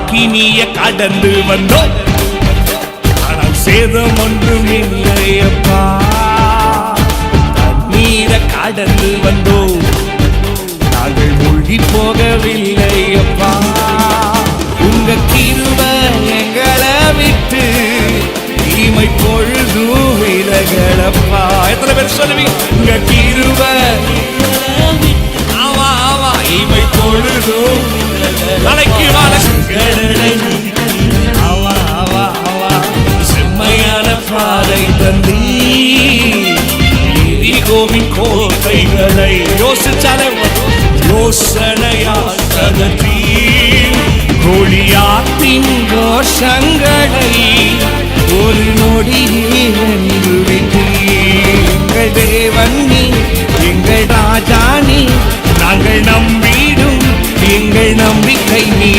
அக்கினிய கடந்து வந்தோம், ஆனால் சேதம் ஒன்றும் இல்லையப்பா. தண்ணீரை கடந்து வந்தோம், நாங்கள் மூழ்கி போகவில்லையப்பா. உங்க கிருபை எங்களை விட்டு தீமை பொழுதும் விலகலப்பா. எத்தனை பேர் சொல்லுவீங்க? உங்க கிருபை ஆமா ஆமா இமை பொழுதும் தலைக்கு கடலை ஆமா ஆமா ஆமா செம்மையான பாதை தந்தி கோவின் கோட்டைகளை யோசிச்சாலே யோசனையால் தகர்த்தி கோலியாத்தின் கோஷங்களை ஒரு நொடியில் எங்கள் தேவன் நீ, எங்கள் ராஜா நீ, நாங்கள் நம்பிடும் எங்கள் நம்பிக்கை நீ.